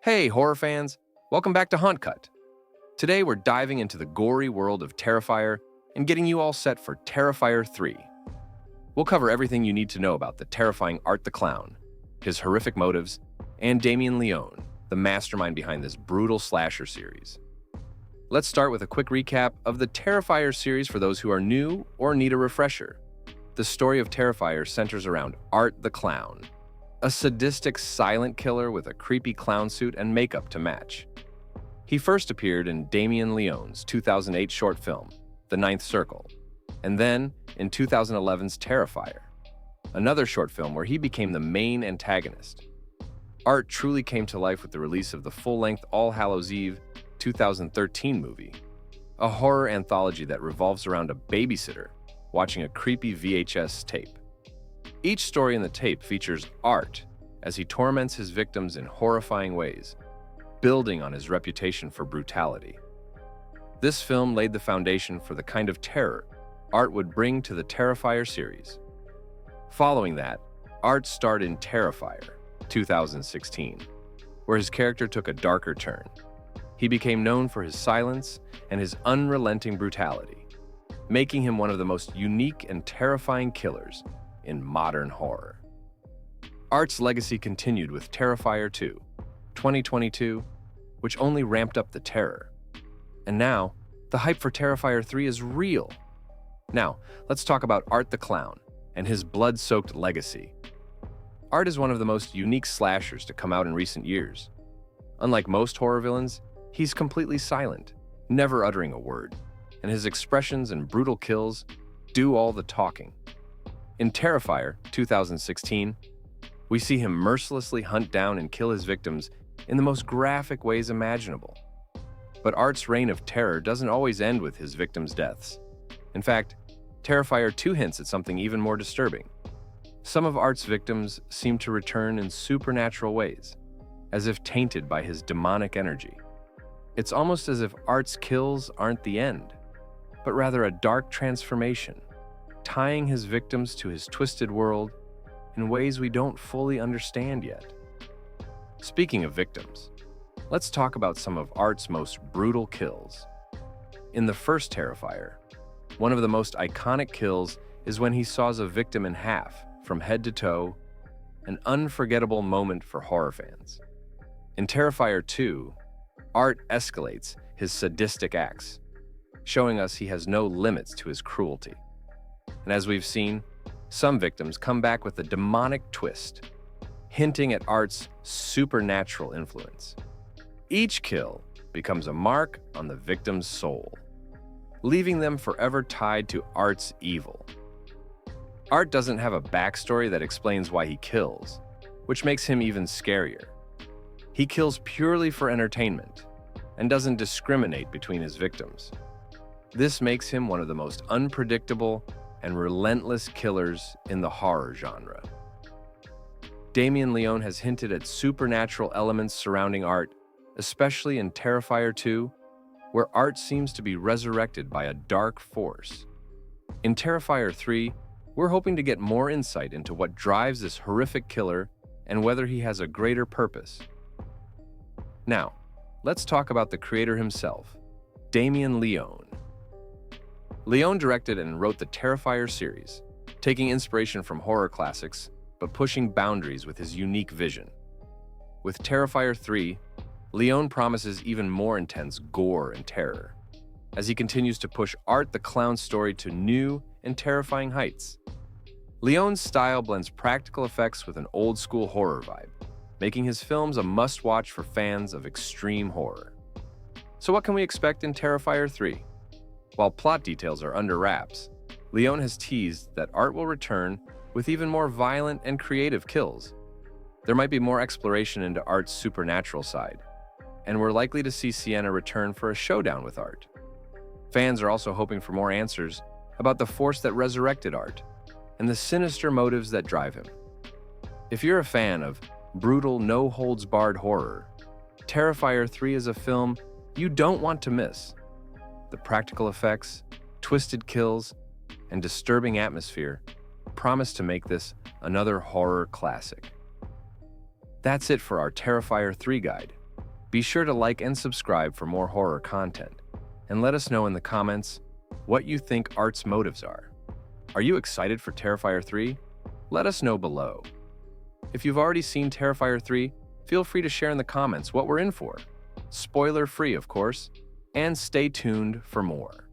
Hey, horror fans! Welcome back to Haunt Cut. Today we're diving into the gory world of Terrifier and getting you all set for Terrifier 3. We'll cover everything you need to know about the terrifying Art the Clown, his horrific motives, and Damien Leone, the mastermind behind this brutal slasher series. Let's start with a quick recap of the Terrifier series for those who are new or need a refresher. The story of Terrifier centers around Art the Clown, a sadistic silent killer with a creepy clown suit and makeup to match. He first appeared in Damien Leone's 2008 short film, The Ninth Circle, and then in 2011's Terrifier, another short film where he became the main antagonist. Art truly came to life with the release of the full-length All Hallows Eve 2013 movie, a horror anthology that revolves around a babysitter watching a creepy VHS tape. Each story in the tape features Art as he torments his victims in horrifying ways, building on his reputation for brutality. This film laid the foundation for the kind of terror Art would bring to the Terrifier series. Following that, Art starred in Terrifier 2016, where his character took a darker turn. He became known for his silence and his unrelenting brutality, making him one of the most unique and terrifying killers in modern horror. Art's legacy continued with Terrifier 2, 2022, which only ramped up the terror. And now, the hype for Terrifier 3 is real. Now, let's talk about Art the Clown and his blood-soaked legacy. Art is one of the most unique slashers to come out in recent years. Unlike most horror villains, he's completely silent, never uttering a word, and his expressions and brutal kills do all the talking. In Terrifier 2016, we see him mercilessly hunt down and kill his victims in the most graphic ways imaginable. But Art's reign of terror doesn't always end with his victims' deaths. In fact, Terrifier 2 hints at something even more disturbing. Some of Art's victims seem to return in supernatural ways, as if tainted by his demonic energy. It's almost as if Art's kills aren't the end, but rather a dark transformation, tying his victims to his twisted world in ways we don't fully understand yet. Speaking of victims, let's talk about some of Art's most brutal kills. In the first Terrifier, one of the most iconic kills is when he saws a victim in half from head to toe, an unforgettable moment for horror fans. In Terrifier 2, Art escalates his sadistic acts, showing us he has no limits to his cruelty. And as we've seen, some victims come back with a demonic twist, hinting at Art's supernatural influence. Each kill becomes a mark on the victim's soul, leaving them forever tied to Art's evil. Art doesn't have a backstory that explains why he kills, which makes him even scarier. He kills purely for entertainment and doesn't discriminate between his victims. This makes him one of the most unpredictable and relentless killers in the horror genre. Damien Leone has hinted at supernatural elements surrounding Art, especially in Terrifier 2, where Art seems to be resurrected by a dark force. In Terrifier 3, we're hoping to get more insight into what drives this horrific killer and whether he has a greater purpose. Now, let's talk about the creator himself, Damien Leone. Leone directed and wrote the Terrifier series, taking inspiration from horror classics, but pushing boundaries with his unique vision. With Terrifier 3, Leone promises even more intense gore and terror, as he continues to push Art the Clown's story to new and terrifying heights. Leone's style blends practical effects with an old-school horror vibe, making his films a must-watch for fans of extreme horror. So what can we expect in Terrifier 3? While plot details are under wraps, Leone has teased that Art will return with even more violent and creative kills. There might be more exploration into Art's supernatural side, and we're likely to see Sienna return for a showdown with Art. Fans are also hoping for more answers about the force that resurrected Art and the sinister motives that drive him. If you're a fan of brutal, no-holds-barred horror, Terrifier 3 is a film you don't want to miss. The practical effects, twisted kills, and disturbing atmosphere promise to make this another horror classic. That's it for our Terrifier 3 guide. Be sure to like and subscribe for more horror content, and let us know in the comments what you think Art's motives are. Are you excited for Terrifier 3? Let us know below. If you've already seen Terrifier 3, feel free to share in the comments what we're in for. Spoiler-free, of course, and stay tuned for more.